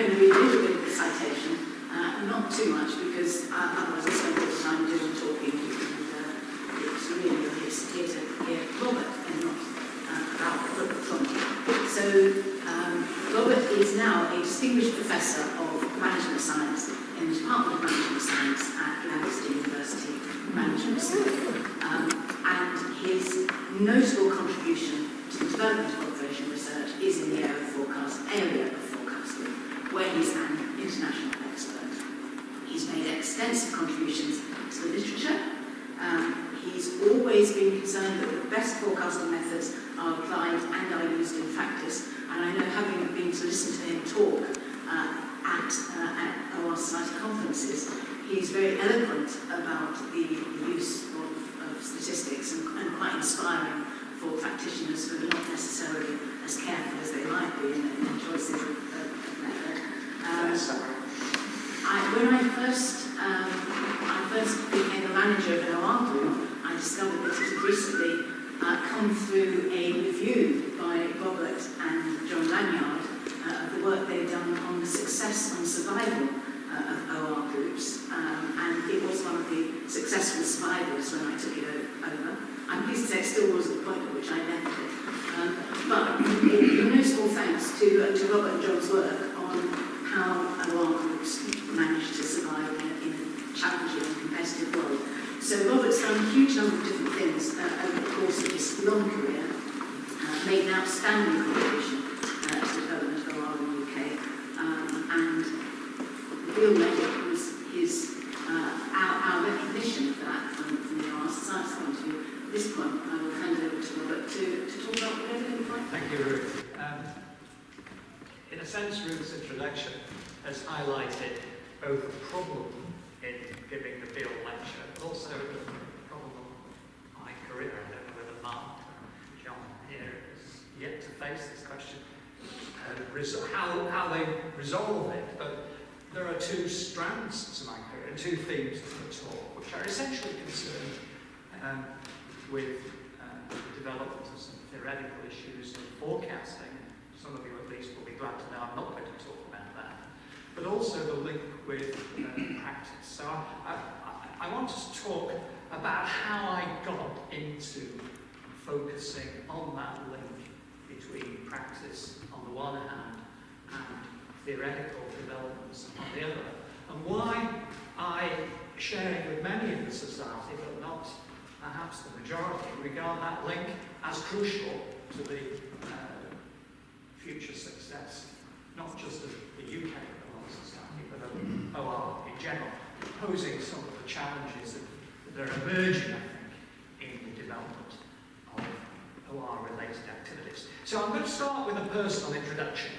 going to read a little bit of the citation, not too much, because otherwise I'll spend all the time doing talking, and it's really here to hear Robert and not about Robert from me. So Robert is now a distinguished professor of management science in the Department of Management Science at Lancaster University Management Centre. And his notable contribution to the development of operation research is in the area of forecasting, where he's an international expert. He's made extensive contributions to the literature. He's always been concerned that the best forecasting methods are applied and are used in practice. And I know, having been to listen to him talk at OR Society conferences, he's very eloquent about the use of statistics and quite inspiring for practitioners who are not necessarily as careful as they might be in their choices of method. When I first became a manager of an OR group, I discovered that it had recently come through a review by Robert and John Lanyard of the work they've done on the success and survival of OR groups, and it was one of the successful survivors when I took it over. I'm pleased to say it still was at the point at which I left it. But no small thanks to Robert and John's work on how OR groups managed to survive in a challenging and competitive world. So Robert's done a huge number of different things over the course of his long career, made an outstanding contribution to the development of OR in the UK, and the Beale Medal was our recognition for that from the OR Society point of view. At this point, I will hand over to Robert to talk about whatever you like. Thank you, Ruth. In a sense, Ruth's introduction has highlighted both the problem in giving the Beale lecture, but also the problem of my career. I don't know whether Mark and John here is yet to face this question, how they resolve it. But there are two strands to my career and two themes to the talk, which are essentially concerned with the development of some theoretical issues in forecasting. Some of you at least will be glad to know I'm not going to talk about that. But also the link with practice. So I want to talk about how I got into focusing on that link between practice on the one hand and theoretical developments on the other, and why I, sharing with many in the society, but not perhaps the majority, regard that link as crucial to the future success, not just of the UK society, but of OR in general, posing some of the challenges that are emerging, I think, in the development of OR-related activities. So I'm going to start with a personal introduction.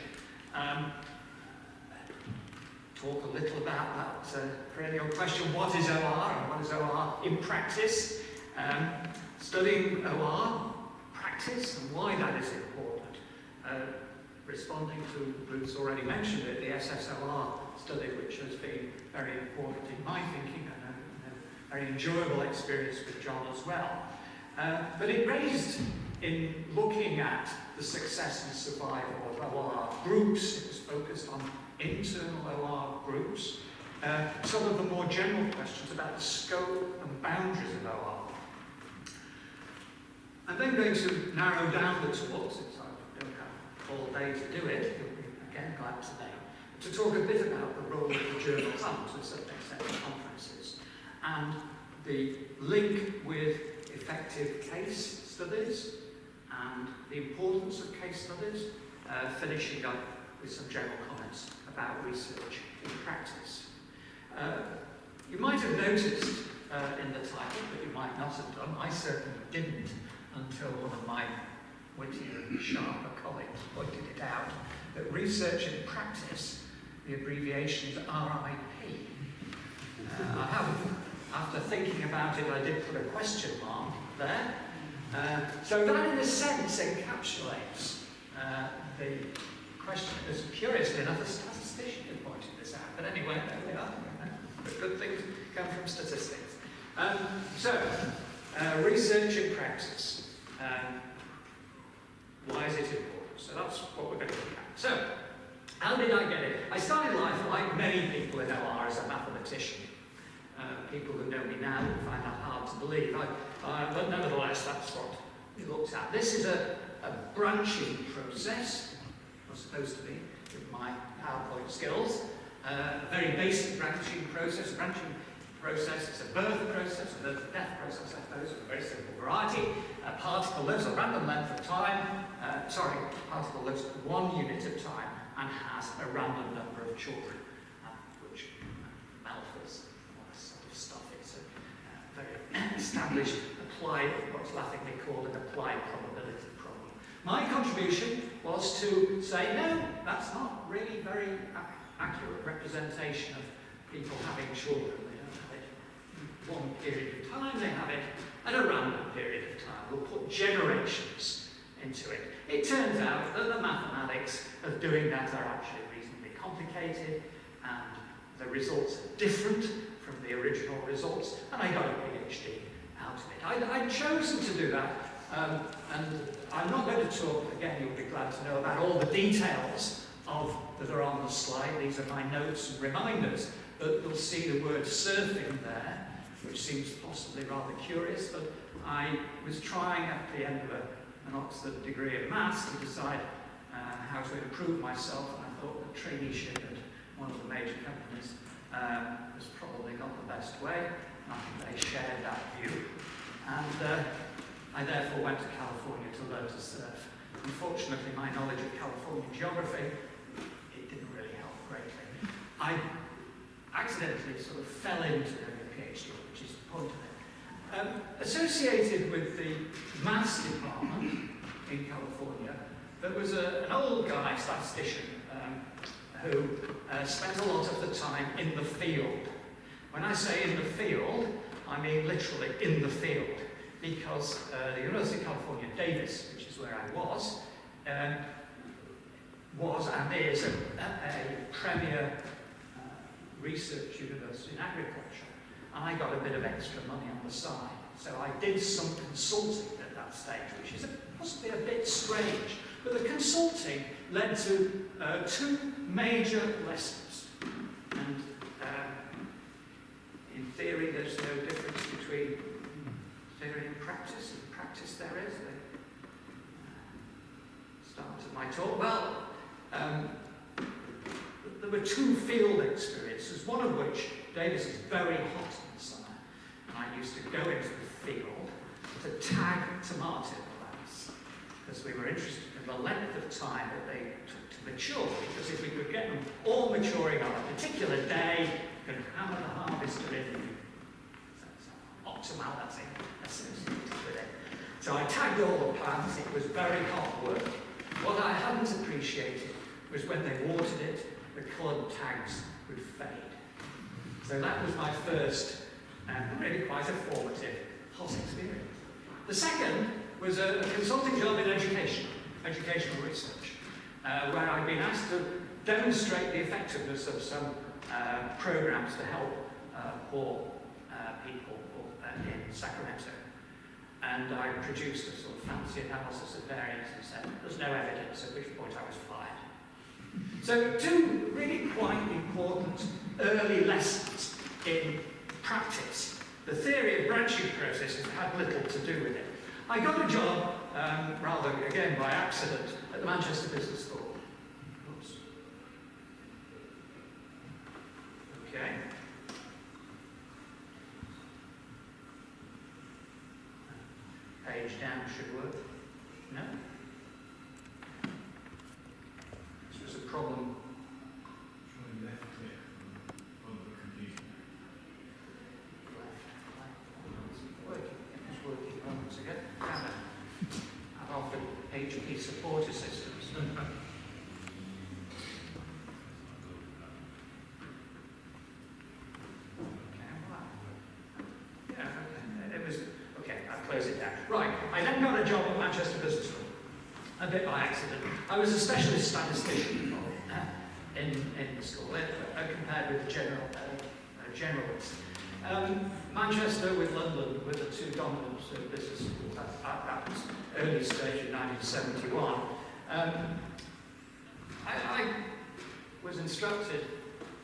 Talk a little about that perennial question, what is OR and what is OR in practice? Studying OR practice and why that is important. Responding to Ruth's already mentioned it, the SSOR study, which has been very important in my thinking and a very enjoyable experience with John as well. But it raised, in looking at the success and survival of OR groups, it was focused on internal OR groups, some of the more general questions about the scope and boundaries of OR. I'm then going to narrow down the talk, since I don't have all day to do it, you'll be again glad to know, to talk a bit about the role of the journals and, to a certain extent, conferences, and the link with effective case studies and the importance of case studies, finishing up with some general comments about research in practice. You might have noticed in the title, but you might not have done, I certainly didn't until one of my wittier and sharper colleagues pointed it out, that research in practice, the abbreviation is RIP. After thinking about it, I did put a question mark there. So that, in a sense, encapsulates the question. As curiously enough, a statistician had pointed this out. But anyway, there we are. But good things come from statistics. Research in practice. Why is it important? So that's what we're going to look at. So, How did I get it? I started life, like many people in OR, as a mathematician. People who know me now will find that hard to believe. But nevertheless, that's what we looked at. This is a branching process, or supposed to be, with my PowerPoint skills. A very basic branching process. A branching process is a birth process, a birth and death process, I suppose, of a very simple variety. A particle lives a random length of time. A particle lives 1 unit of time and has a random number of children, which Malthus, all this sort of stuff, is a very established applied, what's laughingly called an applied probability problem. My contribution was to say, no, that's not really very accurate representation of people having children. They don't have it in 1 period of time, they have it at a random period of time. We'll put generations into it. It turns out that the mathematics of doing that are actually reasonably complicated, and the results are different from the original results, and I got a PhD out of it. I'd chosen to do that, and I'm not going to talk, again, you'll be glad to know about all the details that are on the slide. These are my notes and reminders, but you'll see the word surfing there, which seems possibly rather curious, but I was trying at the end of an Oxford degree in maths to decide how to improve myself, and I thought that traineeship at one of the major companies was probably not the best way. I think they shared that view, and I therefore went to California to learn to surf. Unfortunately, my knowledge of California geography, it didn't really help greatly. I accidentally sort of fell into doing a PhD, which is the point of it. Associated with the maths department in California, there was an old guy, statistician, who spent a lot of the time in the field. When I say in the field, I mean literally in the field, because the University of California, Davis, which is where I was and is a premier research university in agriculture, and I got a bit of extra money on the side. So I did some consulting at that stage, which is possibly a bit strange, but the consulting led to 2 major lessons. And in theory, there's no difference between theory and practice. In practice, there is. Started my talk. Well, there were 2 field experiences, one of which Davis is very hot in the summer, and I used to go into the field to tag tomato plants, because we were interested in the length of time that they took to mature, because if we could get them all maturing on a particular day, we could hammer the harvester in. So optimal, that's it, associated with it. So I tagged all the plants. It was very hot work. What I hadn't appreciated was when they watered it, the coloured tags would fade. So that was my first and really quite a formative hot experience. The second was a consulting job in educational research, where I'd been asked to demonstrate the effectiveness of some programs to help poor people in Sacramento. And I produced a sort of fancy analysis of variance and said there's no evidence, at which point I was fired. So 2 really quite important early lessons in practice. The theory of branching processes had little to do with it. I got a job, rather again by accident, at the Manchester Business School. Oops. Okay. Page down should work. No? This was a problem. HP supporter systems. It was okay. I'll close it down. Right. I then got a job at Manchester Business School, a bit by accident. I was a specialist statistician in the school, compared with the generalists. Manchester with London were the 2 dominant business schools at that early stage in 1971. I was instructed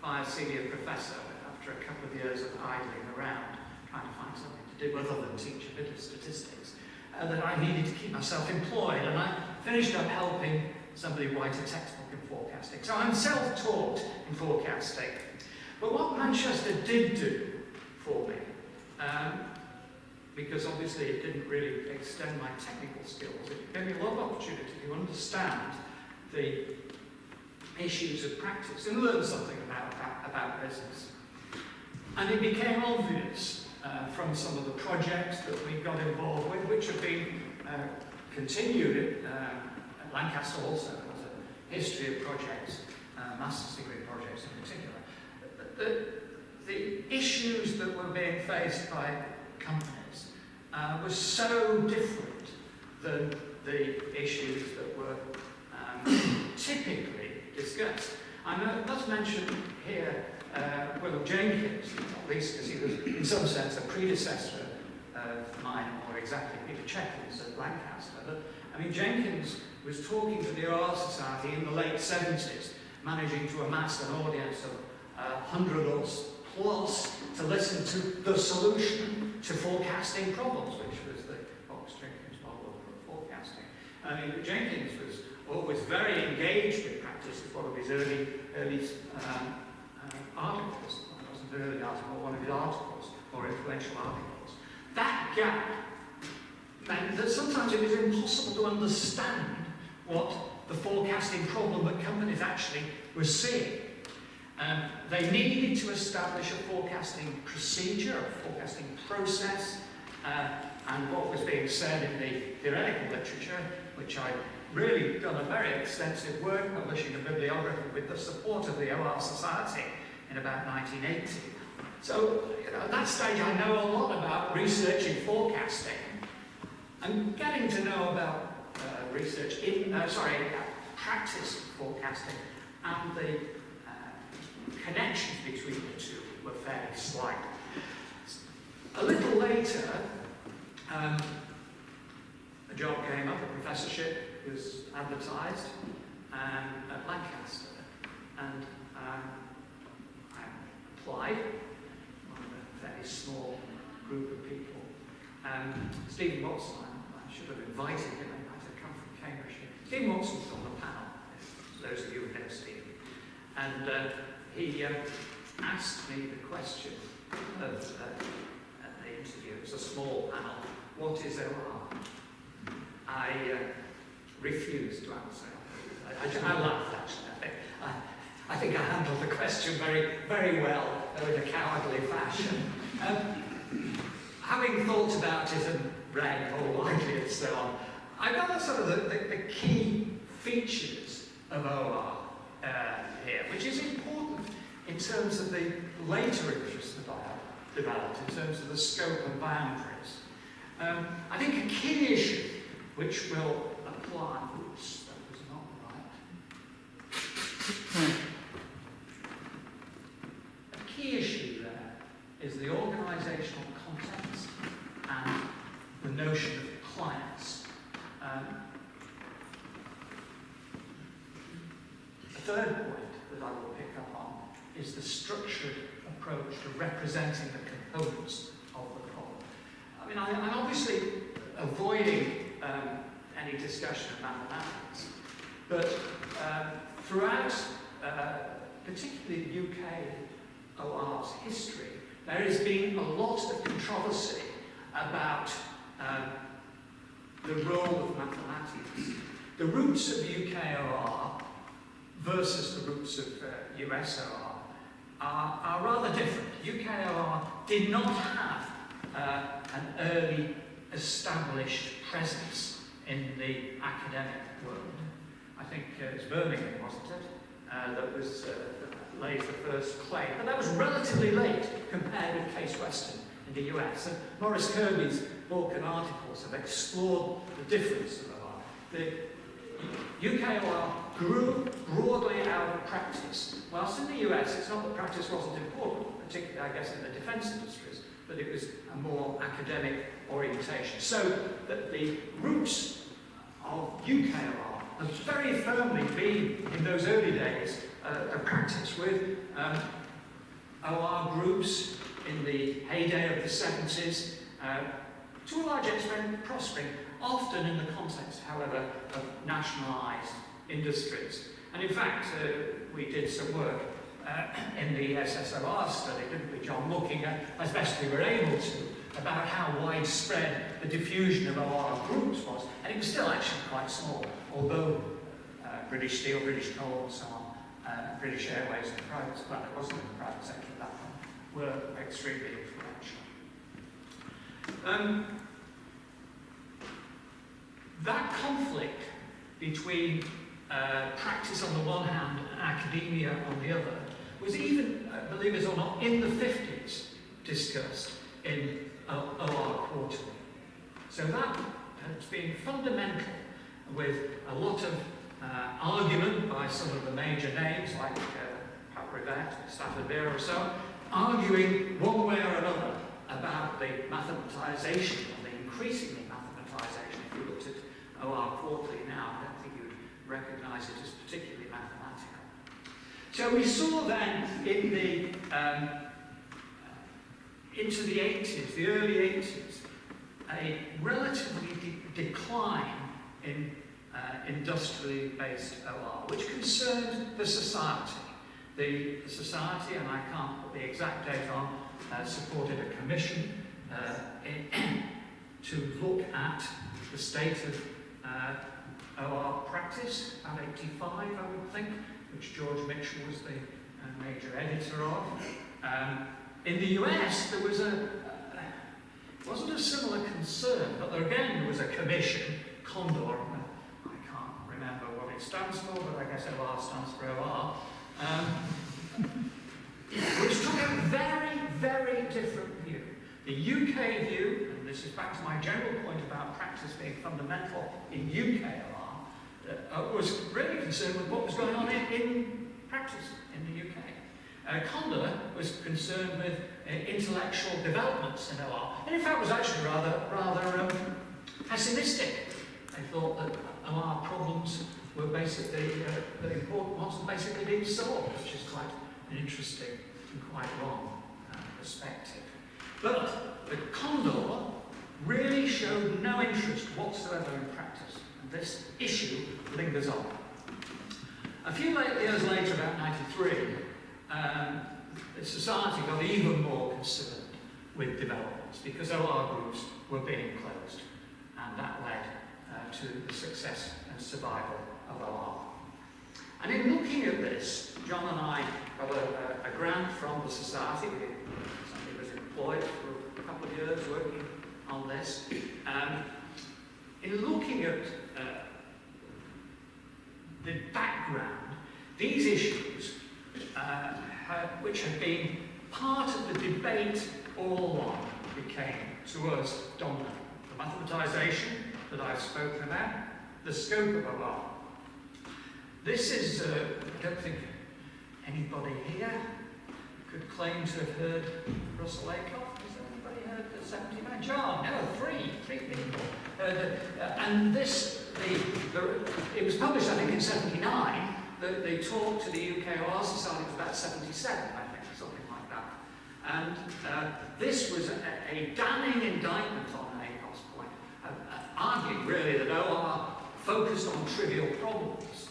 by a senior professor after a couple of years of idling around, trying to find something to do other than teach a bit of statistics, that I needed to keep myself employed, and I finished up helping somebody write a textbook in forecasting. So I'm self-taught in forecasting. But what Manchester did do for me, because obviously it didn't really extend my technical skills, it gave me a lot of opportunity to understand the issues of practice and learn something about business. And it became obvious from some of the projects that we got involved with, which have been continued at Lancaster also, has a history of projects, master's degree projects in particular. The issues that were being faced by companies were so different than the issues that were typically discussed. I must mention here Will Jenkins, at least because he was in some sense a predecessor of mine, or exactly Peter Checkins at Lancaster. But, I mean, Jenkins was talking to the OR Society in the late 70s, managing to amass an audience of 100 or plus to listen to the solution to forecasting problems, which was the Fox-Jenkins model of forecasting. I mean, Jenkins was always very engaged with practice. It's one of his early articles. It wasn't an early article, one of his articles, more influential articles. That gap meant that sometimes it was impossible to understand what the forecasting problem that companies actually were seeing. They needed to establish a forecasting procedure, a forecasting process, and what was being said in the theoretical literature, which I'd really done a very extensive work publishing a bibliography with the support of the OR Society in about 1980. So, at that stage I know a lot about researching forecasting, and getting to know about practice forecasting, and the connections between the two were fairly slight. A little later, a job came up, a professorship was advertised at Lancaster, and I applied, one of a fairly small group of people. Stephen Watson, I should have invited him, he might have come from Cambridgeshire. Stephen Watson was on the panel, those of you who know Stephen. And he asked me the question of, at the interview, it was a small panel, what is OR? I refused to answer. I laughed, actually. I think I handled the question very, very well, though in a cowardly fashion. Having thought about it and read more widely and so on, I got sort of the key features of OR here, which is important in terms of the later interests that I have developed, in terms of the scope and boundaries. I think a key issue which will apply, oops, that was not right. A key issue there is the organisational context and the notion of clients. The third point that I will pick up on is the structured approach to representing the components of the problem. I mean, I'm obviously avoiding any discussion of mathematics, but throughout, particularly the UK OR's history, there has been a lot of controversy about the role of mathematics. The roots of UK OR versus the roots of US OR are rather different. UK OR did not have an early established presence in the academic world. I think it was Birmingham, wasn't it, that was laid the first claim. But that was relatively late compared with Case Western in the US. And Maurice Kirby's book and articles have explored the difference of OR. The UK OR grew broadly out of practice. Whilst in the US, it's not that practice wasn't important, particularly, I guess, in the defence industries, but it was a more academic orientation. So that the roots of UK OR have very firmly been, in those early days, practice with OR groups in the heyday of the 70s, to a large extent prospering, often in the context, however, of nationalised industries. And in fact, we did some work in the SSOR study, didn't we, John, looking at, as best we were able to, about how widespread the diffusion of OR groups was. And it was still actually quite small, although British Steel, British Coal and so on, British Airways and the private, well, it wasn't in the private sector at that point, were extremely influential. That conflict between practice on the one hand and academia on the other was even, believe it or not, in the 50s discussed in OR Quarterly. So that has been fundamental, with a lot of argument by some of the major names like Pat Rivette, Stafford Beer or so, arguing one way or another about the mathematisation, or the increasingly mathematisation. If you looked at OR Quarterly now, I don't think you would recognise it as particularly mathematical. So we saw then in the into the 80s, the early 80s, a relatively decline in industrially based OR, which concerned the society. The society, and I can't put the exact date on, supported a commission to look at the state of OR practice, about 85, I would think, which George Mitchell was the major editor of. In the US, there was wasn't a similar concern, but there again was a commission, Condor, I can't remember what it stands for, but I guess OR stands for OR, which took a very, very different view. The UK view, and this is back to my general point about practice being fundamental in UK OR, was really concerned with what was going on in practice in the UK. Condor was concerned with intellectual developments in OR, and in fact was actually rather pessimistic. They thought that OR problems were basically, the important ones were basically being solved, which is quite an interesting and quite wrong perspective. But the Condor really showed no interest whatsoever in practice, and this issue lingers on. A few years later, about 93, the society got even more concerned with developments because OR groups were being closed, and that led to the success and survival of OR. And in looking at this, John and I got a grant from the society. Somebody was employed for a couple of years working on this. In looking at the background, these issues, which had been part of the debate all along, became, to us, dominant. The mathematisation that I've spoken about, the scope of OR. This is, I don't think anybody here could claim to have heard Russell Acuff. Has anybody heard the 79? John? No, three people. And this, it was published, I think, in 79. They talked to the UK OR Society was about 77, I think, something like that. And this was a damning indictment on Acuff's point, arguing really that OR focused on trivial problems.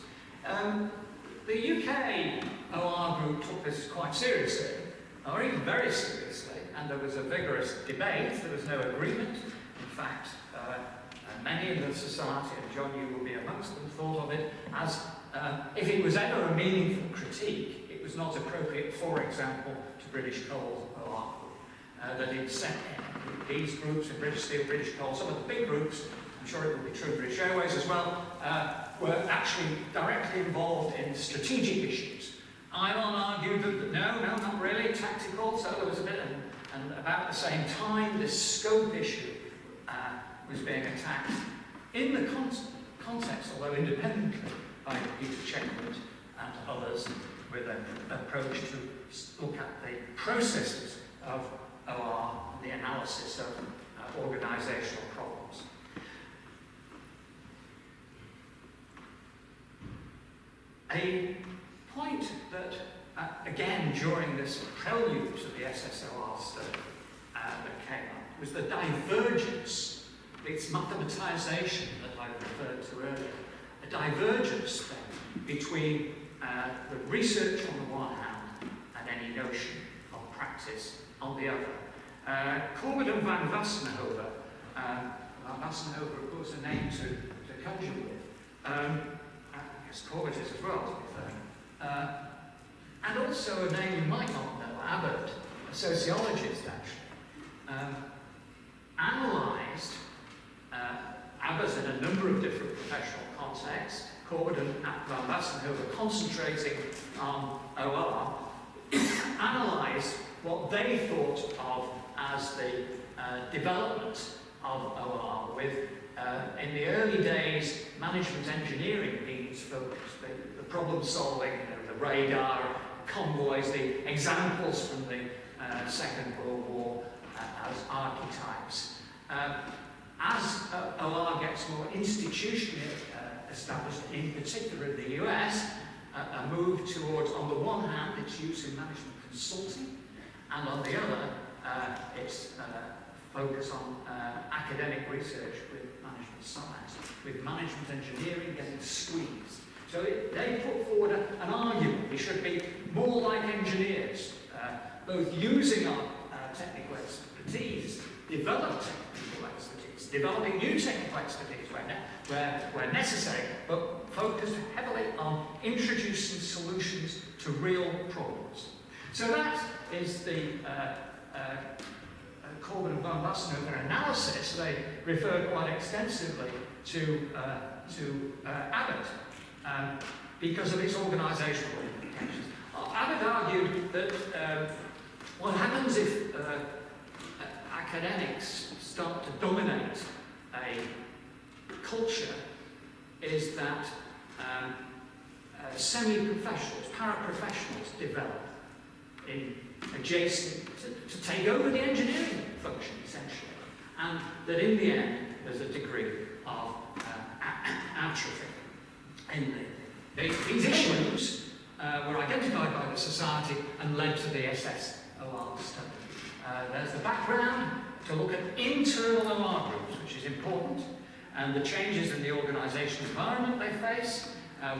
The UK OR group took this quite seriously, or even very seriously, and there was a vigorous debate. There was no agreement. In fact, many in the society, and John, you will be amongst them, thought of it as if it was ever a meaningful critique, it was not appropriate, for example, to British Coal OR group. That it sent these groups in British Steel, British Coal, some of the big groups, I'm sure it will be true of British Airways as well, were actually directly involved in strategic issues. Ion argued that no, not really, tactical, so there was a bit, and about the same time, this scope issue was being attacked in the context, although independently, by Peter Checkwood and others, with an approach to look at the processes of OR and the analysis of organisational problems. A point that, again, during this prelude to the SSOR study that came up, was the divergence, its mathematisation that I referred to earlier, a divergence then between the research on the one hand and any notion of practice on the other. Corbett and Van Wassenhoven, Van Wassenhoven, of course, a name to conjure with. I guess Corbett is as well, to be fair. And also a name you might not know, Abbott, a sociologist actually, analysed Abbott in a number of different professional contexts. Corbett and Van Wassenhoven concentrating on OR, analysed what they thought of as the development of OR, with, in the early days, management engineering being its focus, the problem solving, the radar, convoys, the examples from the Second World War as archetypes. As OR gets more institutionally established, in particular in the US, a move towards, on the one hand, its use in management consulting, and on the other, its focus on academic research with management science, with management engineering getting squeezed. So they put forward an argument we should be more like engineers, both using our technical expertise, develop technical expertise, developing new technical expertise where necessary, but focused heavily on introducing solutions to real problems. So that is the Corbett and Van Wassenhoven analysis. They refer quite extensively to Abbott because of its organisational implications. Abbott argued that what happens if academics start to dominate a culture is that semi-professionals, paraprofessionals develop in adjacent to take over the engineering function, essentially, and that in the end there's a degree of atrophy. These issues were identified by the Society and led to the SSOR study. There's the background to look at internal OR groups, which is important, and the changes in the organisational environment they face,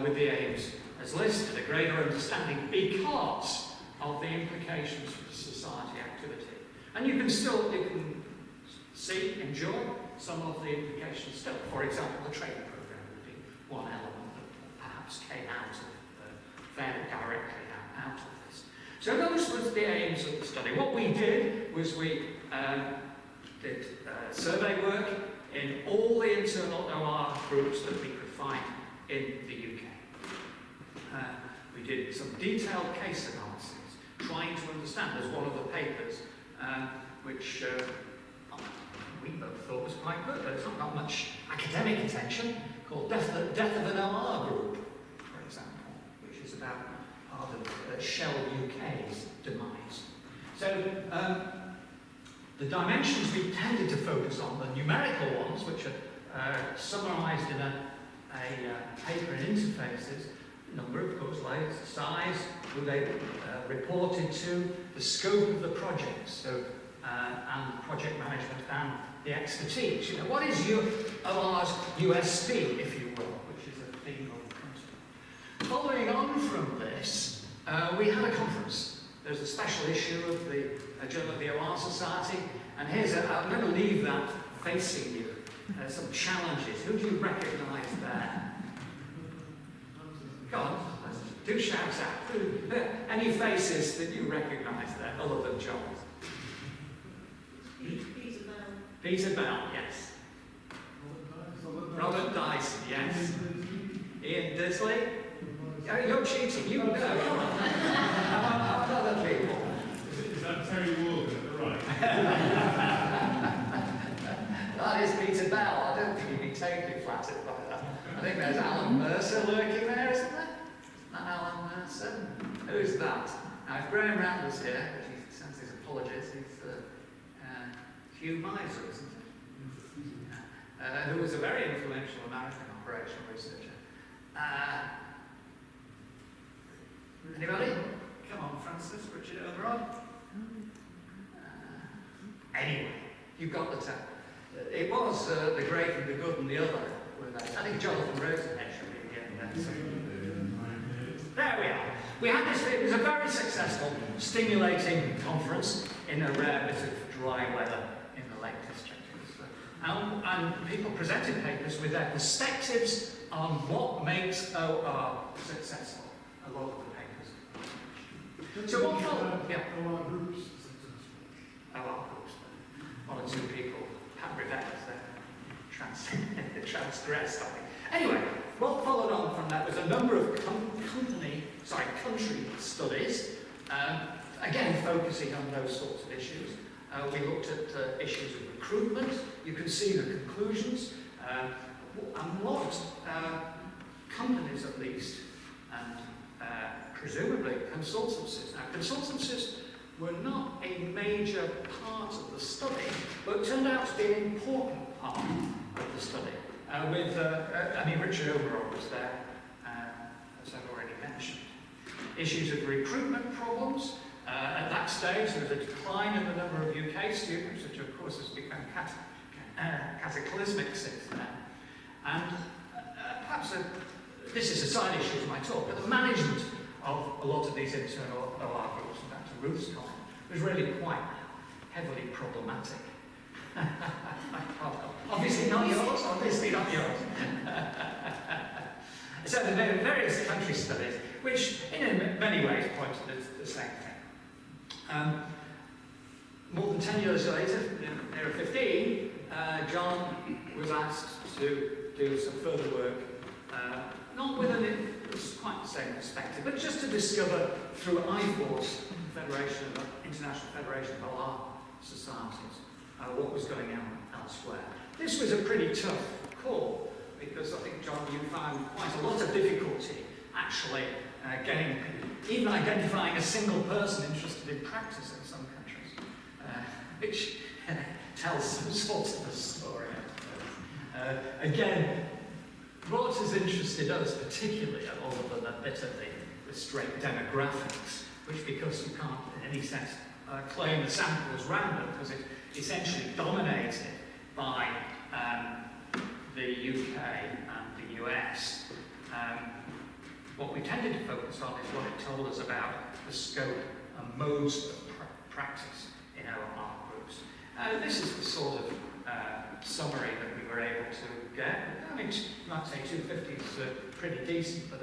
with the aims as listed, a greater understanding because of the implications for society activity. And you can see, enjoy some of the implications still. For example, the training programme would be one element that perhaps came out of, fairly directly out of this. So those were the aims of the study. What we did was we did survey work in all the internal OR groups that we could find in the UK. We did some detailed case analysis, trying to understand. There's one of the papers which we both thought was quite good, but it's not got much academic attention, called Death of an OR Group, for example, which is about part of Shell UK's demise. So the dimensions we tended to focus on, the numerical ones, which are summarised in a paper in Interfaces, number of course, layers, size, who they reported to, the scope of the project, so and project management and the expertise. You know, what is OR's USP, if you will, which is a theme of the concept. Following on from this, we had a conference. There's a special issue of the Journal of the OR Society, and here's I'm going to leave that facing you. Some challenges. Who do you recognise there? Go on, do shout out. Any faces that you recognise there, other than John? Peter Bell. Peter Bell, yes. Robert Dyson, yes. Ian Disley? Oh, you're cheating, you know. Come on. How about other people? Is that Terry Walker at the right? That is Peter Bell. I don't think you'd be totally flattered by that. I think there's Alan Mercer lurking there, isn't there? Not Alan Mercer. Who's that? Now, if Graham Randall's here, which he sends his apologies, he's Hugh Miser, isn't it? Who was a very influential American operational researcher. Anybody? Come on, Francis, Richard Overrod. Anyway, you've got the tap. It was the great and the good and the other. I think Jonathan Rosenhead should be getting that. There we are. We had this, it was a very successful, stimulating conference in a rare bit of dry weather in the Lake District. And people presented papers with their perspectives on what makes OR successful. A lot of the papers. So what followed? Yeah. OR groups. OR groups. One or two people, Pat Rivette, transgressed, I think. Anyway, what followed on from that was a number of country studies, again focusing on those sorts of issues. We looked at issues of recruitment. You can see the conclusions. And what companies, at least, and presumably consultancies. Now, consultancies were not a major part of the study, but turned out to be an important part of the study. Richard Overall was there, as I've already mentioned. Issues of recruitment problems. At that stage, there was a decline in the number of UK students, which of course has become cataclysmic since then. And perhaps this is a side issue to my talk, but the management of a lot of these internal OR groups, and back to Ruth's comment, was really quite heavily problematic. Obviously not yours, obviously not yours. So there are various country studies, which in many ways point to the same thing. More than 10 years later, in era 15, John was asked to do some further work, not with it was quite the same perspective, but just to discover through IFORS, International Federation of OR Societies, what was going on elsewhere. This was a pretty tough call, because I think, John, you found quite a lot of difficulty actually even identifying a single person interested in practice in some countries, which tells some sort of a story. Again, what has interested us particularly, other than a bit of the straight demographics, which because you can't in any sense claim the sample as random, because it's essentially dominated by the UK and the US. What we tended to focus on is what it told us about the scope and modes of practice in OR groups. This is the sort of summary that we were able to get. I mean, you might say 250 is pretty decent, but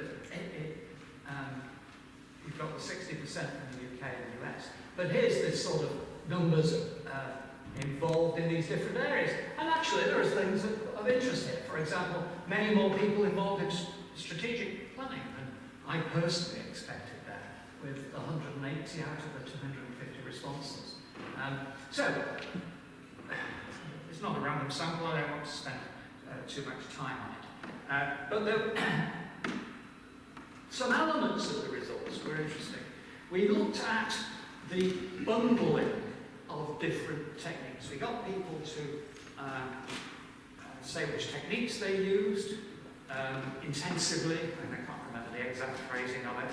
you've got the 60% from the UK and the US. But here's the sort of numbers involved in these different areas. And actually, there are things of interest here. For example, many more people involved in strategic planning than I personally expected there, with 180 out of the 250 responses. So, it's not a random sample, I don't want to spend too much time on it. But some elements of the results were interesting. We looked at the bundling of different techniques. We got people to say which techniques they used intensively, and I can't remember the exact phrasing of it,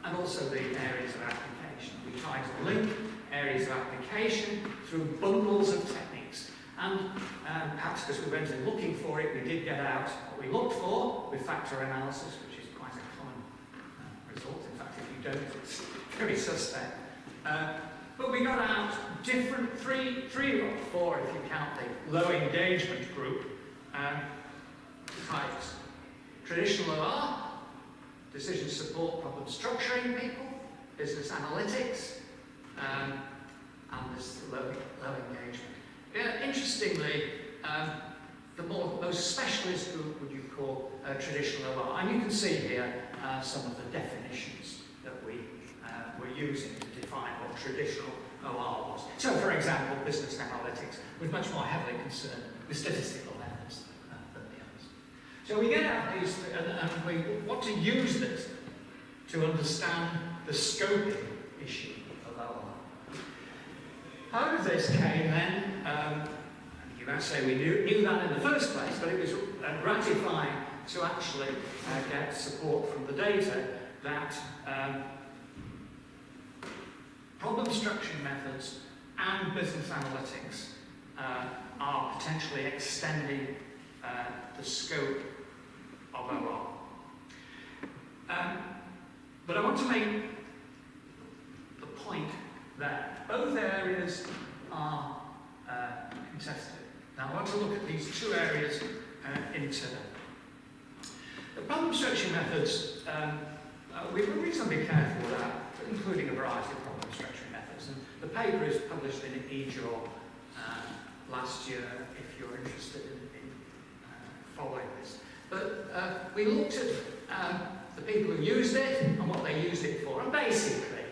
and also the areas of application. We tried to link areas of application through bundles of techniques. And perhaps because we went in looking for it, we did get out what we looked for with factor analysis, which is quite a common result. In fact, if you don't, it's very suspect. But we got out different, three or four if you count the low engagement group, types. Traditional OR, decision support, problem structuring people, business analytics, and this low engagement. Interestingly, the most specialist group would you call traditional OR. And you can see here some of the definitions that we were using to define what traditional OR was. So, for example, business analytics was much more heavily concerned with statistical methods than the others. So we get out these, and we want to use this to understand the scoping issue of OR. How did this came then? You might say we knew that in the first place, but it was ratified to actually get support from the data that problem structuring methods and business analytics are potentially extending the scope of OR. But I want to make the point that both areas are contested. Now I want to look at these two areas in turn. The problem structuring methods, we were reasonably careful with that, including a variety of problem structuring methods. And the paper is published in eJOR last year, if you're interested in following this. But we looked at the people who used it and what they used it for. And basically,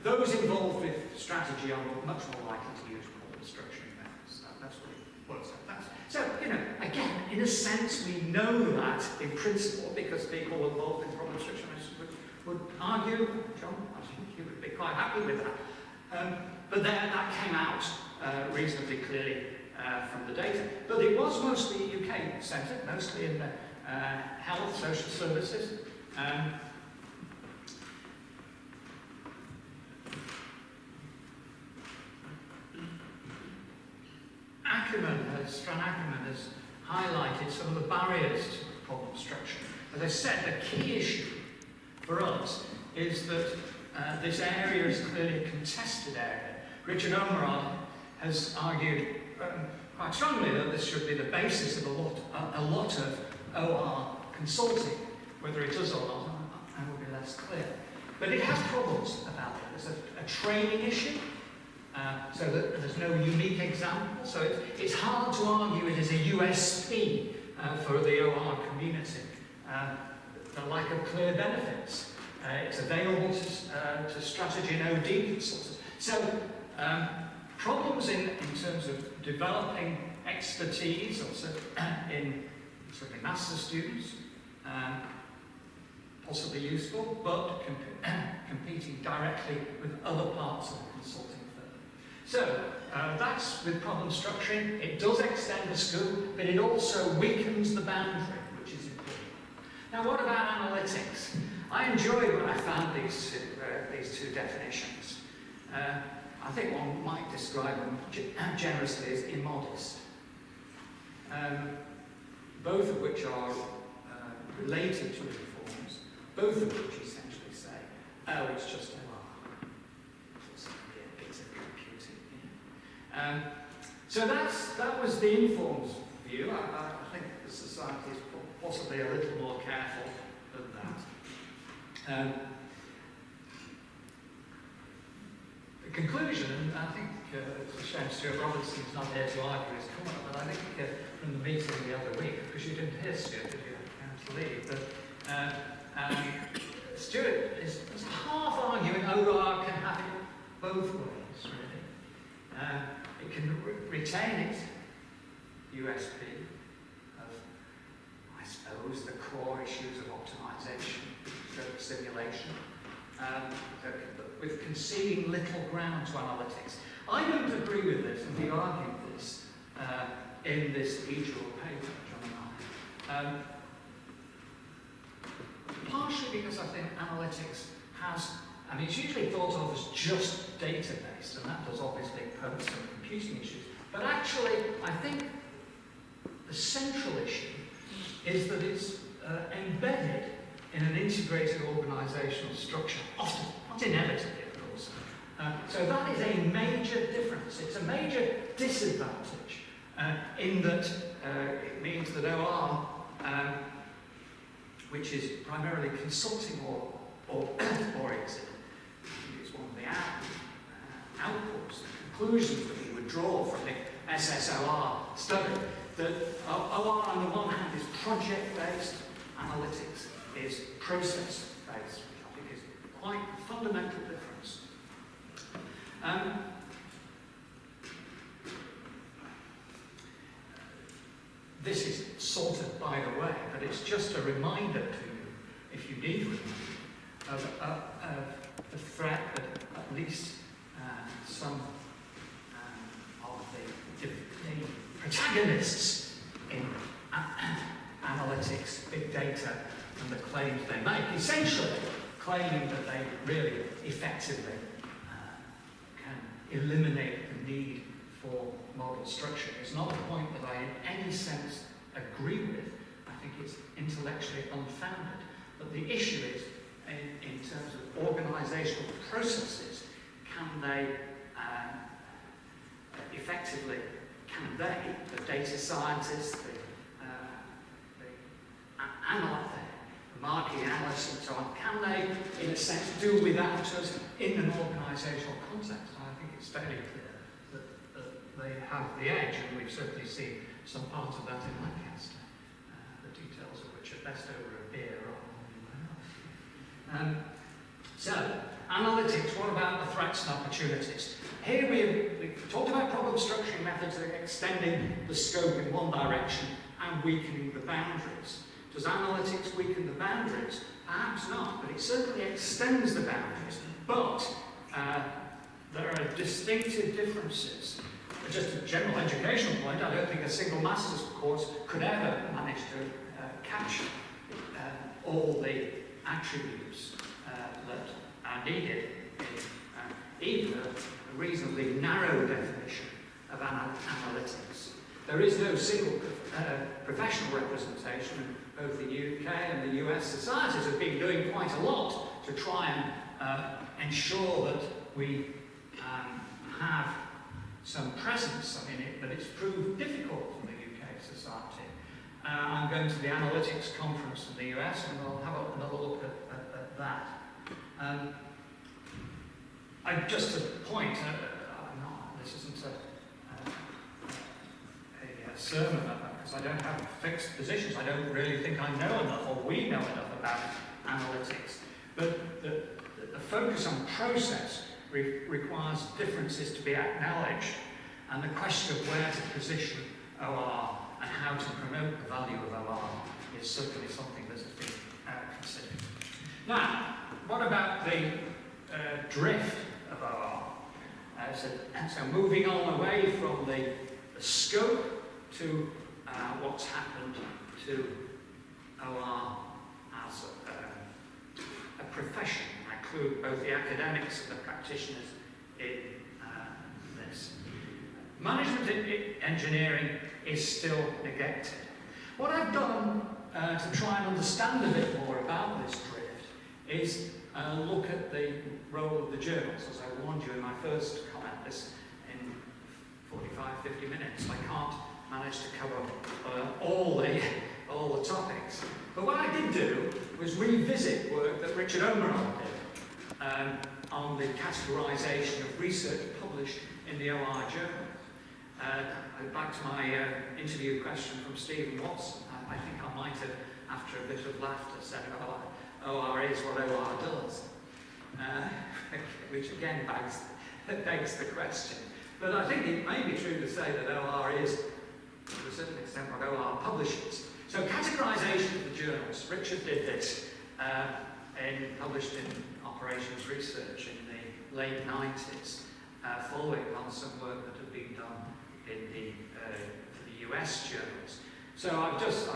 those involved with strategy are much more likely to use problem structuring methods. That's what it works out. So, you know, again, in a sense, we know that in principle because people involved in problem structuring methods would argue, John, I think you would be quite happy with that. But then that came out reasonably clearly from the data. But it was mostly UK centred, mostly in health, social services. Strand Ackerman has highlighted some of the barriers to problem structure. As I said, the key issue for us is that this area is clearly a contested area. Richard Omeron has argued quite strongly that this should be the basis of a lot of OR consulting. Whether it does or not, I will be less clear. But it has problems about it. There's a training issue. So that there's no unique example. So it's hard to argue it as a USP for the OR community. The lack of clear benefits. It's available to strategy and OD consultants. So problems in terms of developing expertise, also in certainly master's students, possibly useful, but competing directly with other parts of the consulting. So, that's with problem structuring. It does extend the scope, but it also weakens the boundary, which is important. Now, what about analytics? I enjoyed when I found these two definitions. I think one might describe them generously as immodest. Both of which are related to reforms, both of which essentially say, oh, it's just so that was the informs view. I think the society is possibly a little more careful than that. The conclusion, and I think it's a shame Stuart Robertson's not here to argue his comment, but I think from the meeting the other week, because you didn't hear Stuart, did you? You had to leave. But Stuart is half arguing OR can have it both ways, really. It can retain its USP of, I suppose, the core issues of optimization, stroke simulation, with conceding little ground to analytics. I don't agree with this, and we argued this in this eJOR paper, John and I. Partially because I think analytics has, I mean, it's usually thought of as just data-based, and that does obviously pose some computing issues. But actually, I think the central issue is that it's embedded in an integrated organisational structure, often, not inevitably, of course. So that is a major difference. It's a major disadvantage in that it means that OR, which is primarily consulting or oriented, it's one of the outputs, the conclusions that we would draw from the SSOR study, that OR on the one hand is project-based, analytics is process-based, which I think is quite a fundamental difference. This is sort of by the way, but it's just a reminder to you, if you need one, of the threat that at least some of the protagonists in analytics, big data, and the claims they make, essentially claiming that they really effectively can eliminate the need for model structure. It's not a point that I in any sense agree with. I think it's intellectually unfounded. But the issue is, in terms of organisational processes, can they effectively, the data scientists, the market analysts and so on, can they, in a sense, do without us in an organisational context? And I think it's fairly clear that they have the edge, and we've certainly seen some part of that in Lancaster, the details of which are best over a beer rather than anywhere else. So, analytics, what about the threats and opportunities? Here we've talked about problem structuring methods that are extending the scope in one direction and weakening the boundaries. Does analytics weaken the boundaries? Perhaps not, but it certainly extends the boundaries. But there are distinctive differences. Just a general educational point, I don't think a single master's course could ever manage to capture all the attributes that are needed in even a reasonably narrow definition of analytics. There is no single professional representation. Both the UK and the US societies have been doing quite a lot to try and ensure that we have some presence in it, but it's proved difficult for the UK society. I'm going to the analytics conference in the US, and we'll have another look at that. Just a point, this isn't a sermon about that, because I don't have fixed positions. I don't really think I know enough, or we know enough about analytics. But the focus on process requires differences to be acknowledged, and the question of where to position OR and how to promote the value of OR is certainly something that has been considered. Now, what about the drift of OR? So moving on away from the scope to what's happened to OR as a profession. I include both the academics and the practitioners in this. Management engineering is still neglected. What I've done to try and understand a bit more about this drift is look at the role of the journals. As I warned you in my first comment, this in 45-50 minutes, I can't manage to cover all the topics. But what I did do was revisit work that Richard Omeron did on the categorisation of research published in the OR journal. Back to my interview question from Stephen Watson, I think I might have, after a bit of laughter, said, OR is what OR does. Which again begs the question. But I think it may be true to say that OR is, to a certain extent, what OR publishes. So categorisation of the journals. Richard did this, published in Operations Research in the late 90s, following on some work that had been done in the US journals. So I've just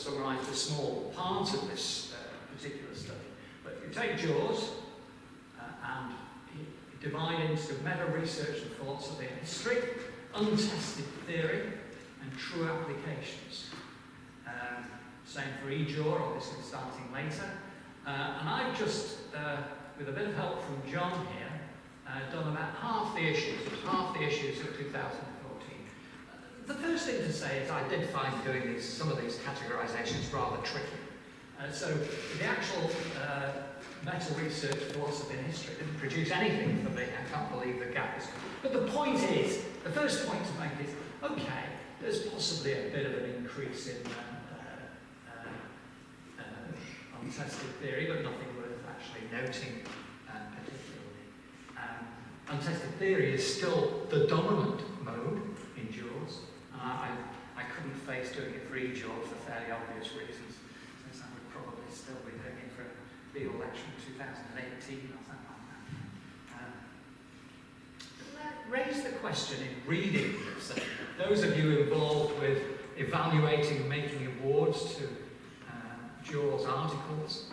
summarised a small part of this particular study. But you take JORS and divide into meta-research and philosophy and history, untested theory, and true applications. Same for EJOR, obviously starting later. And I've just, with a bit of help from John here, done about half the issues of 2014. The first thing to say is I did find doing some of these categorisations rather tricky. So the actual meta-research, philosophy and history didn't produce anything for me. I can't believe the gap is. But the point is, the first point to make is, okay, there's possibly a bit of an increase in untested theory, but nothing worth actually noting particularly. Untested theory is still the dominant mode in JORS. I couldn't face doing it for EJOR for fairly obvious reasons, since I would probably still be doing it for a Beale election 2018 or something like that. Raise the question in reading this. Those of you involved with evaluating and making awards to JORS articles,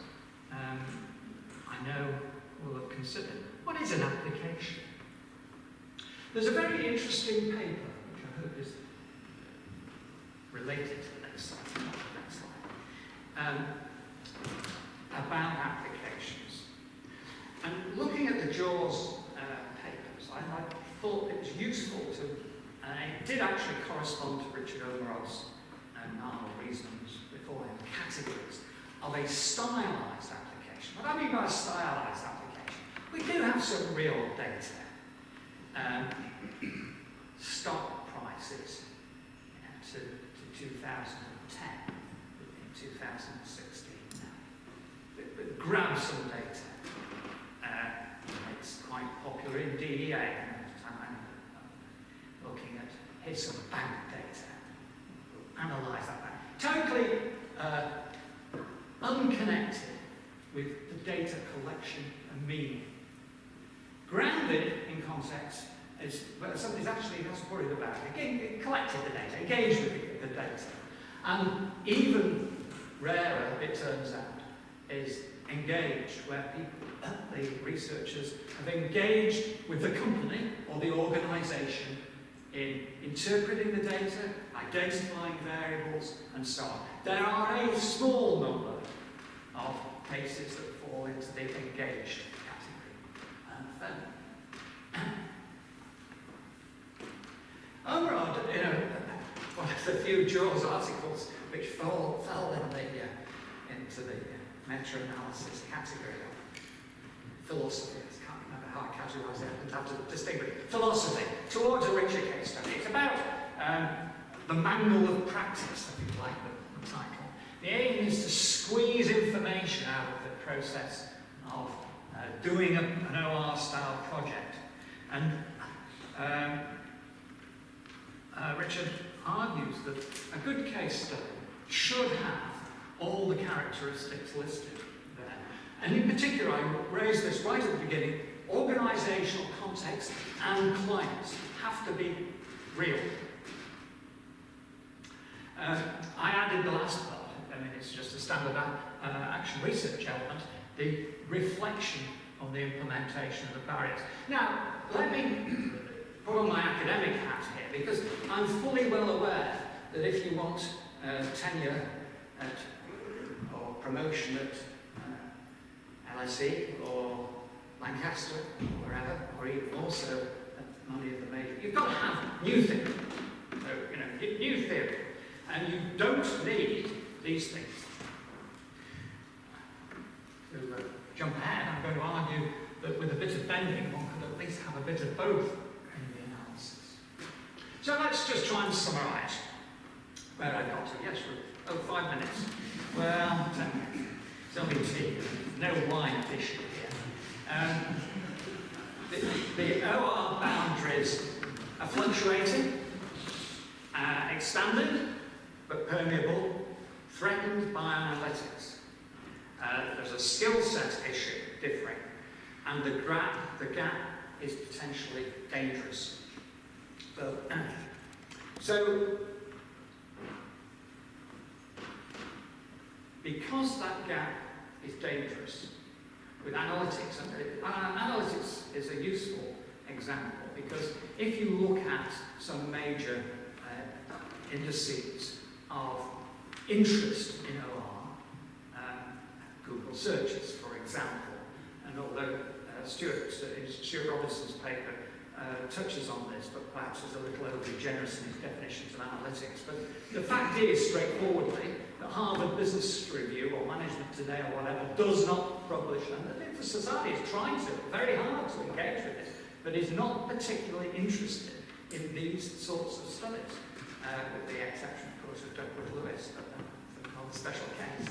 I know will have considered. What is an application? There's a very interesting paper, which I hope is related to the next slide, about applications. And looking at the JORS papers, I thought it was useful to, it did actually correspond to Richard Omero's and Arnold Reason's before him, categories of a stylized application. What I mean by a stylized application, we do have some real data. Stock prices to 2010, in 2016 now. But grab some data. It's quite popular in DEA at the time, looking at, here's some bank data. Analyse that back. Totally unconnected with the data collection and meaning. Grounded in context is where somebody's actually not worried about it. Collected the data, engaged with the data. And even rarer, it turns out, is engaged, where people, the researchers have engaged with the company or the organisation in interpreting the data, identifying variables, and so on. There are a small number of cases that fall into the engaged category. Omerod, one of the few JORS articles which fell into the meta-analysis category of philosophy. I can't remember how I categorise it. I have to distinguish philosophy towards a richer case study. It's about the manual of practice, if you like the title. The aim is to squeeze information out of the process of doing an OR-style project. And Richard argues that a good case study should have all the characteristics listed there. And in particular, I raised this right at the beginning, organisational context and clients have to be real. I added the last part, I mean it's just a standard action research element, the reflection on the implementation of the barriers. Now, let me put on my academic hat here, because I'm fully well aware that if you want tenure or promotion at LSE or Lancaster or wherever, or even also at many of the major, you've got to have new thinking, so, new theory, and you don't need these things. To jump ahead, I'm going to argue that with a bit of bending, one could at least have a bit of both in the analysis. So let's just try and summarise where I got to. Yes, for 5 minutes. Well, 10 minutes. It's only tea. No wine issue here. The OR boundaries are fluctuating, expanded, but permeable, threatened by analytics. There's a skill set issue differing, and the gap is potentially dangerous. So because that gap is dangerous, with analytics, and analytics is a useful example, because if you look at some major indices of interest in OR, Google searches, for example, and although Stuart Robinson's paper touches on this, but perhaps is a little overly generous in his definitions of analytics. But the fact is, straightforwardly, that Harvard Business Review or Management Today or whatever does not publish, and the society is trying to, very hard to engage with this, but is not particularly interested in these sorts of studies, with the exception, of course, of Duckworth Lewis, but that's not a special case.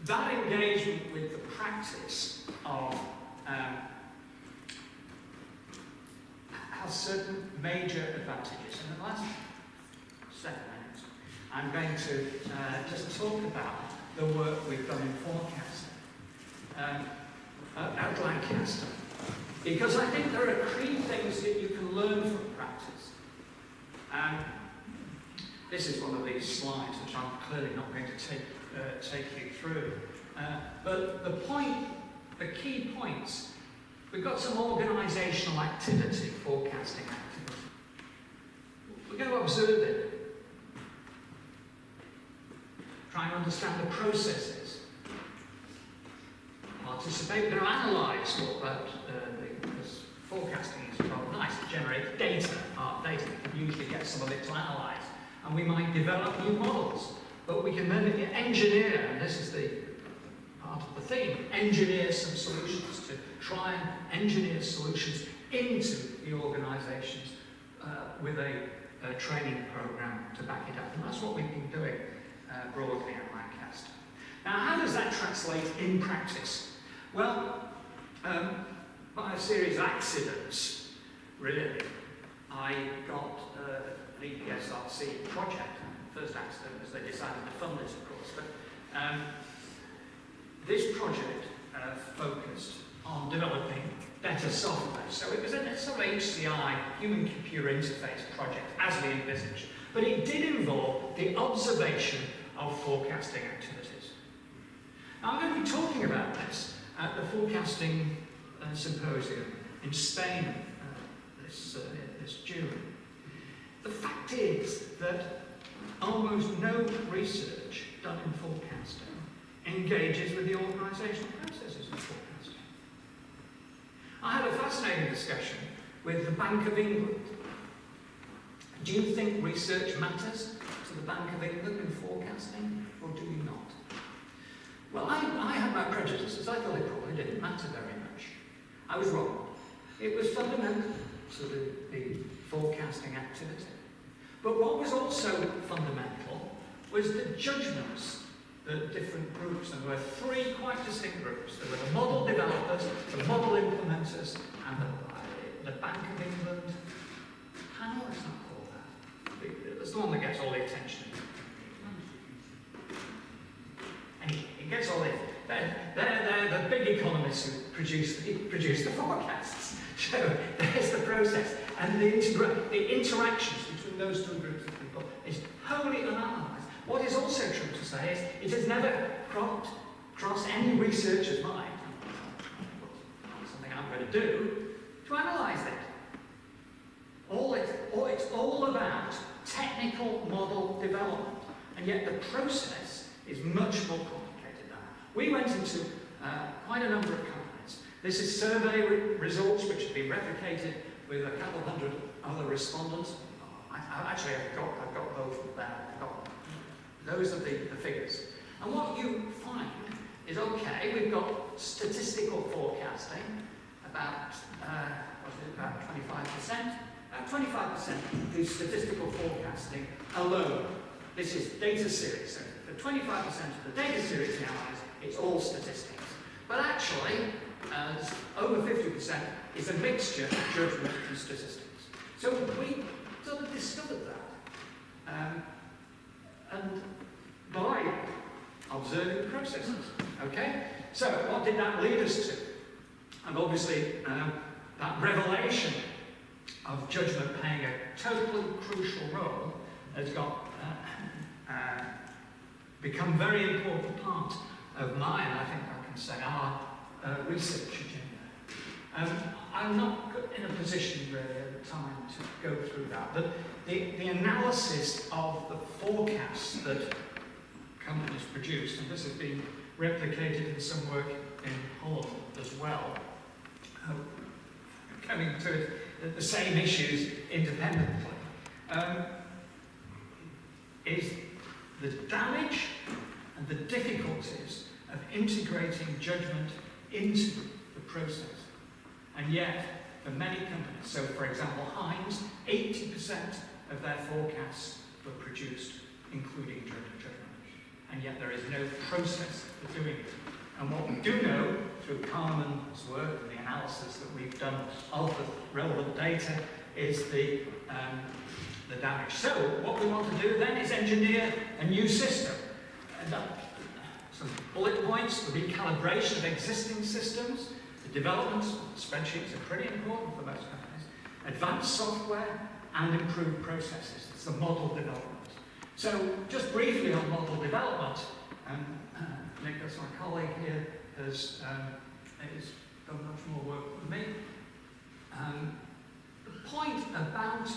That engagement with the practice of has certain major advantages. In the last 7 minutes, I'm going to just talk about the work we've done in forecasting at Lancaster, because I think there are 3 things that you can learn from practice. this is one of these slides which I'm clearly not going to take you through. But the key points, we've got some organisational activity, forecasting activity. We're going to observe it. Try and understand the processes. Participate, we're going to analyse what that, because forecasting is rather nice, it generates data, hard data. We can usually get some of it to analyse. And we might develop new models. But we can then engineer, and this is the part of the theme, engineer some solutions, to try and engineer solutions into the organisations with a training programme to back it up. And that's what we've been doing broadly at Lancaster. Now, how does that translate in practice? Well, by a series of accidents, really, I got an EPSRC project. First accident was they decided to fund this, of course, but this project focused on developing better software. So it was a sort of HCI, human-computer interface project, as we envisaged. But it did involve the observation of forecasting activities. Now, I'm going to be talking about this at the Forecasting Symposium in Spain this June. The fact is that almost no research done in forecasting engages with the organisational processes of forecasting. I had a fascinating discussion with the Bank of England. Do you think research matters to the Bank of England in forecasting, or do you not? Well, I had my prejudices. I thought it probably didn't matter very much. I was wrong. It was fundamental to the forecasting activity. But what was also fundamental was the judgments that different groups, and there were three quite distinct groups. There were the model developers, the model implementers, and the Bank of England panel, it's not called that. It's the one that gets all the attention. Anyway, it gets all the... They're the big economists who produce the forecasts. So there's the process. And the interactions between those two groups of people is wholly unanalyzed. What is also true to say is it has never crossed any researcher's mind, something I'm going to do, to analyse it. It's all about technical model development, and yet the process is much more complicated than that. We went into quite a number of companies. This is survey results which have been replicated with a couple hundred other respondents. I've got both there. Those are the figures. And what you find is, okay, we've got statistical forecasting, about 25%. 25% do statistical forecasting alone. This is data series. So for 25% of the data series analyzed, it's all statistics. But actually, over 50% is a mixture of judgment and statistics. So we sort of discovered that. And by observing processes. Okay? So what did that lead us to? And obviously, that revelation of judgment playing a totally crucial role has become very important part of mine, I think I can say, our research agenda. I'm not in a position really at the time to go through that, but the analysis of the forecasts that companies produce, and this has been replicated in some work in Holland as well, coming to the same issues independently, is the damage and the difficulties of integrating judgment into the process. And yet, for many companies, so for example, Heinz, 80% of their forecasts were produced including judgment. And yet there is no process for doing it. And what we do know through Carmen's work and the analysis that we've done of the relevant data is the damage. So what we want to do then is engineer a new system. And some bullet points: the recalibration of existing systems, the development spreadsheets are pretty important for most companies, advanced software, and improved processes. It's the model development. So, just briefly on model development, Nicholas, my colleague here, has done much more work than me. The point about it,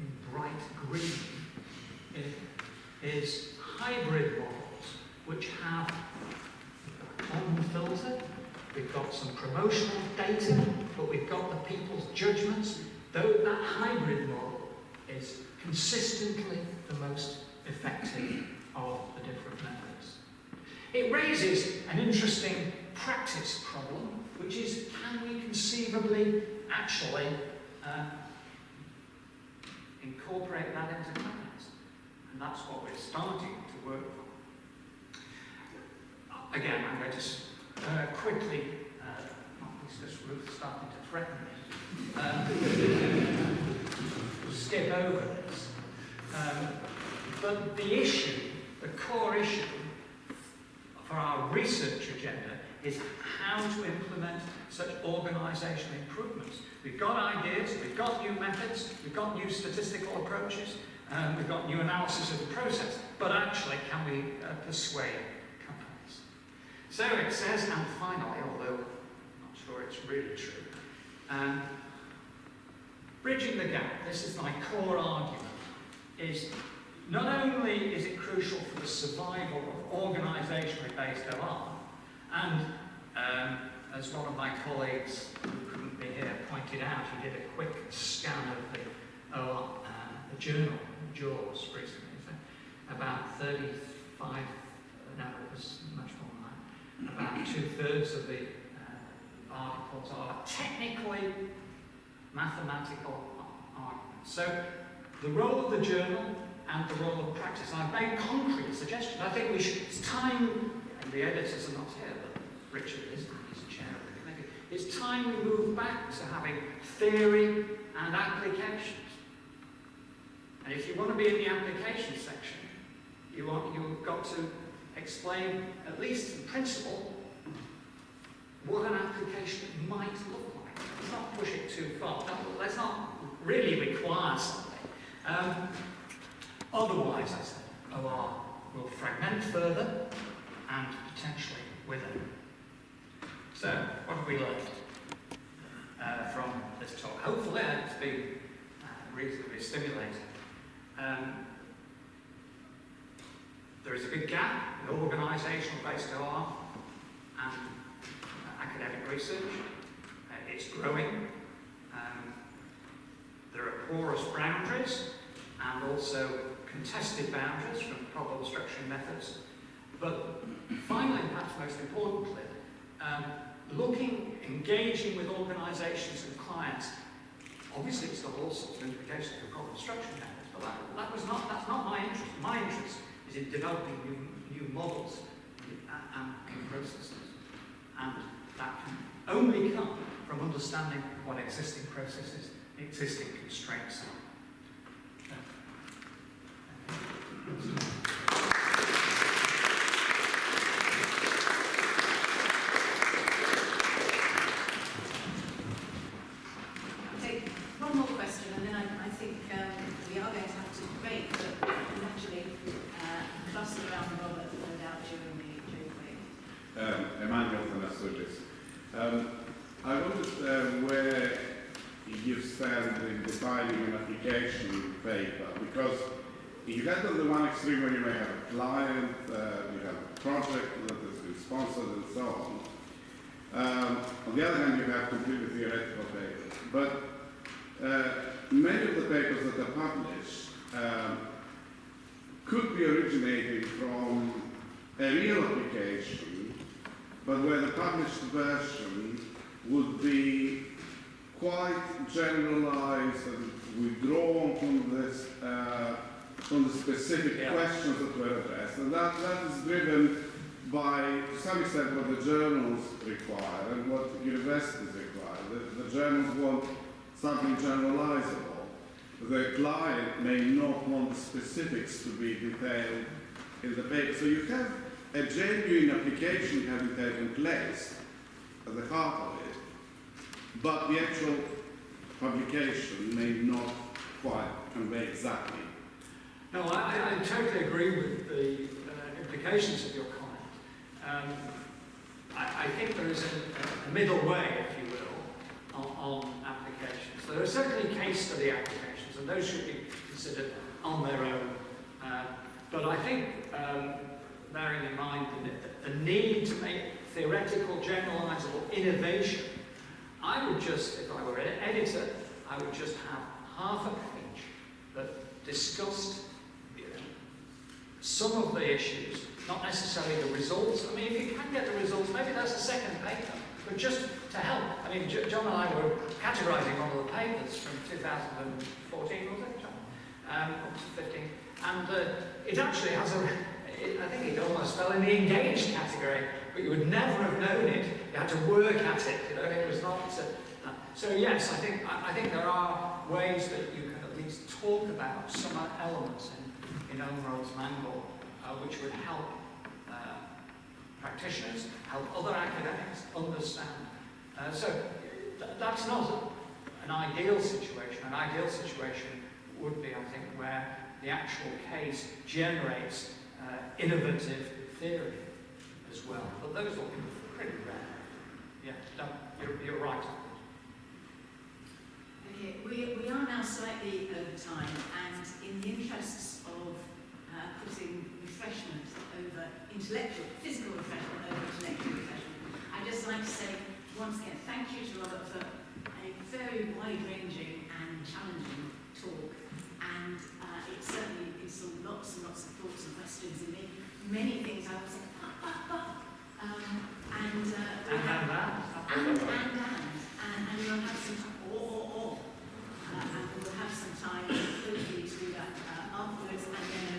in bright green, is hybrid models, which have a common filter. We've got some promotional data, but we've got the people's judgments. Though that hybrid model is consistently the most effective of the different methods. It raises an interesting practice problem, which is, can we conceivably actually incorporate that into class? And that's what we're starting to work on. Again, I'm going to quickly, not least because Ruth's starting to threaten me, skip over this. But the issue, the core issue for our research agenda is how to implement such organisational improvements. We've got ideas, we've got new methods, we've got new statistical approaches, we've got new analysis of the process, but actually can we persuade companies? So it says, and finally, although I'm not sure it's really true, bridging the gap, this is my core argument, is not only is it crucial for the survival of organisationally based OR, and as one of my colleagues who couldn't be here pointed out, he did a quick scan of the OR, the journal, JORS, recently, so about 35, no, it was much more than that, about 2/3 of the articles are technically mathematical arguments. So the role of the journal and the role of practice. And I've made concrete suggestions. I think we should, it's time, and the editors are not here, but Richard is, he's chair of the committee. It's time we move back to having theory and applications. And if you want to be in the application section, you've got to explain, at least in principle, what an application might look like. Let's not push it too far. Let's not really require something. Otherwise, I said, OR will fragment further and potentially wither. So, what have we learned from this talk? Hopefully, it's been reasonably stimulating. There is a big gap in organisational-based OR and academic research. It's growing. There are porous boundaries and also contested boundaries from problem structuring methods. But finally, perhaps most importantly, engaging with organisations and clients. Obviously, it's got all sorts of implications for problem structuring methods, but that's not my interest. My interest is in developing new models and processes. And that can only come from understanding what existing processes, existing constraints are. I'll take one more question, and then I think we are going to have to break, but we can actually cluster around Robert, no doubt, during the break. Emmanuel from Fildes. I wondered where you stand in defining an application paper, because you get on the one extreme where you may have a client, you have a project that has been sponsored and so on. On the other hand, you have completely theoretical papers. But many of the papers that are published could be originating from a real application, but where the published version would be quite generalized and withdrawn from this, from the specific questions that were addressed. And that is driven by, to some extent, what the journals require and what universities require. The journals want something generalizable. The client may not want the specifics to be detailed in the paper. So you have a genuine application having taken place at the heart of it, but the actual publication may not quite convey exactly No, I totally agree with the implications of your comment. I think there is a middle way, if you will, on applications. There are certainly case study applications, and those should be considered on their own. But I think, bearing in mind the need to make theoretical, generalizable innovation, I would just, if I were an editor, I would just have half a page that discussed some of the issues, not necessarily the results. I mean, if you can get the results, maybe that's a second paper, but just to help. I mean, John and I were categorising one of the papers from 2014, was it, John? Up to 15. And it actually has I think it almost fell in the engaged category, but you would never have known it. You had to work at it, it was not... So yes, I think there are ways that you can at least talk about some elements in Owen-Roll's manual which would help practitioners, help other academics understand. So that's not an ideal situation. An ideal situation would be, I think, where the actual case generates innovative theory as well. But those will be pretty rare. Yeah, no, you're right. Okay, we are now slightly over time, and in the interests of putting refreshment over physical refreshment over intellectual refreshment, I'd just like to say once again thank you to Robert for a very wide-ranging and challenging talk, and it certainly instilled lots and lots of thoughts and questions in me. Many things I was saying, and we'll have some time, and we'll have some time hopefully to do that afterwards, and then